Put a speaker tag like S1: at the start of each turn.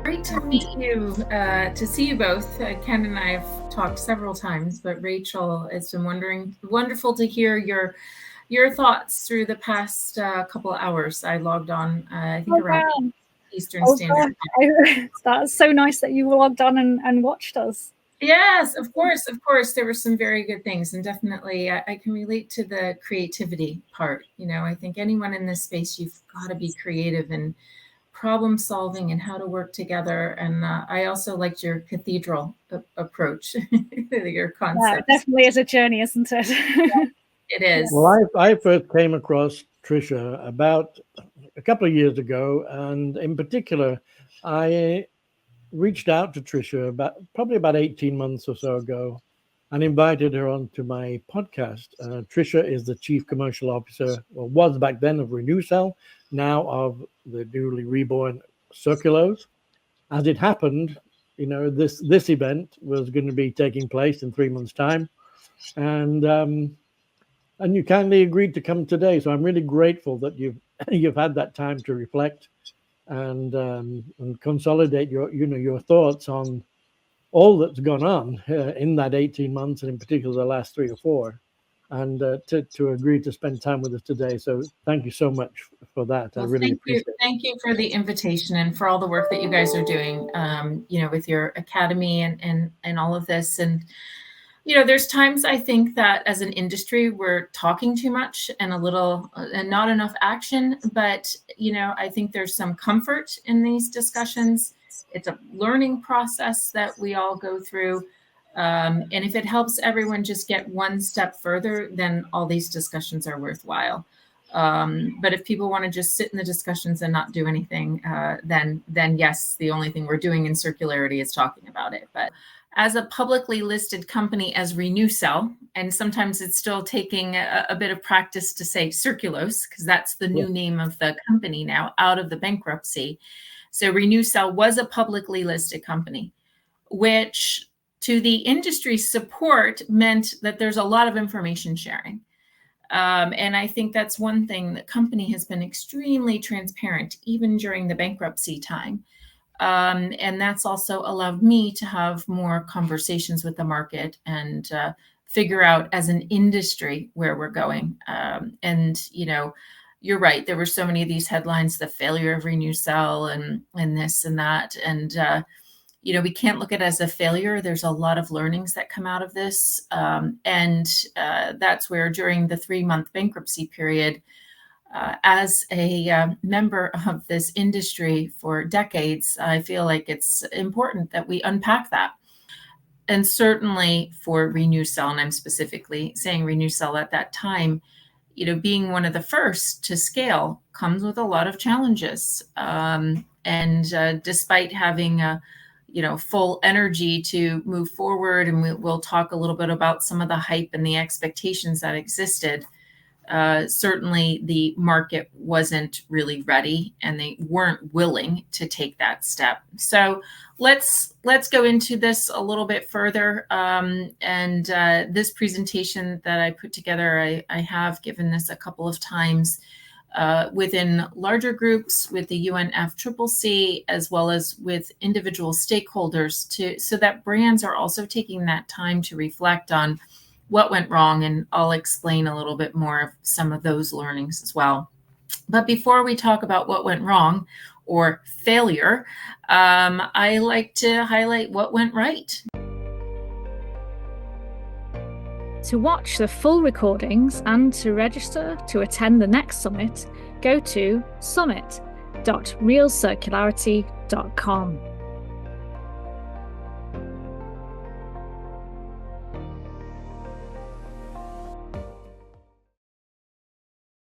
S1: Great to meet you, to see you both. Ken and I have talked several times, but Rachel, it's been wonderful to hear your thoughts through the past couple of hours. I logged on, I think around 8 Eastern Standard Time.
S2: That's so nice that you logged on and watched us.
S1: Yes, of course. There were some very good things, and definitely I can relate to the creativity part. I think anyone in this space, you've got to be creative and problem solving and how to work together. And I also liked your cathedral approach, your concept.
S2: Yeah, it definitely is a journey, isn't it?
S1: Yeah, it is.
S3: Well, I first came across Tricia about a couple of years ago, and in particular, I reached out to Tricia probably about 18 months or so ago and invited her onto my podcast. Tricia is the Chief Commercial Officer, or was back then, of Renewcell, now of the newly reborn Circulose. As it happened, this event was going to be taking place in 3 months' time, and you kindly agreed to come today. So I'm really grateful that you've had that time to reflect and consolidate your thoughts on all that's gone on in that 18 months, and in particular the last 3 or 4, and to agree to spend time with us today. So thank you so much for that.
S1: Well,
S3: I really appreciate it.
S1: Thank you for the invitation and for all the work that you guys are doing, with your academy and all of this. And there's times I think that as an industry, we're talking too much and not enough action. But, I think there's some comfort in these discussions. It's a learning process that we all go through. And if it helps everyone just get one step further, then all these discussions are worthwhile. But if people want to just sit in the discussions and not do anything, then yes, the only thing we're doing in circularity is talking about it. But as a publicly listed company as Renewcell, and sometimes it's still taking a bit of practice to say Circulose, because that's the new name of the company now, out of the bankruptcy. So Renewcell was a publicly listed company, which to the industry support meant that there's a lot of information sharing. And I think that's one thing. The company has been extremely transparent, even during the bankruptcy time. And that's also allowed me to have more conversations with the market and figure out as an industry where we're going. And, you're right. There were so many of these headlines, the failure of Renewcell and this and that. And, we can't look at it as a failure. There's a lot of learnings that come out of this. And that's where during the 3-month bankruptcy period, as a member of this industry for decades, I feel like it's important that we unpack that. And certainly for Renewcell, and I'm specifically saying Renewcell at that time, being one of the first to scale comes with a lot of challenges. And despite having full energy to move forward, and we'll talk a little bit about some of the hype and the expectations that existed. Certainly the market wasn't really ready, and they weren't willing to take that step. So let's go into this a little bit further. And this presentation that I put together, I have given this a couple of times within larger groups with the UNFCCC, as well as with individual stakeholders, so that brands are also taking that time to reflect on what went wrong. And I'll explain a little bit more of some of those learnings as well. But before we talk about what went wrong or failure, I like to highlight what went right.
S2: To watch the full recordings and to register to attend the next summit, go to summit.realcircularity.com.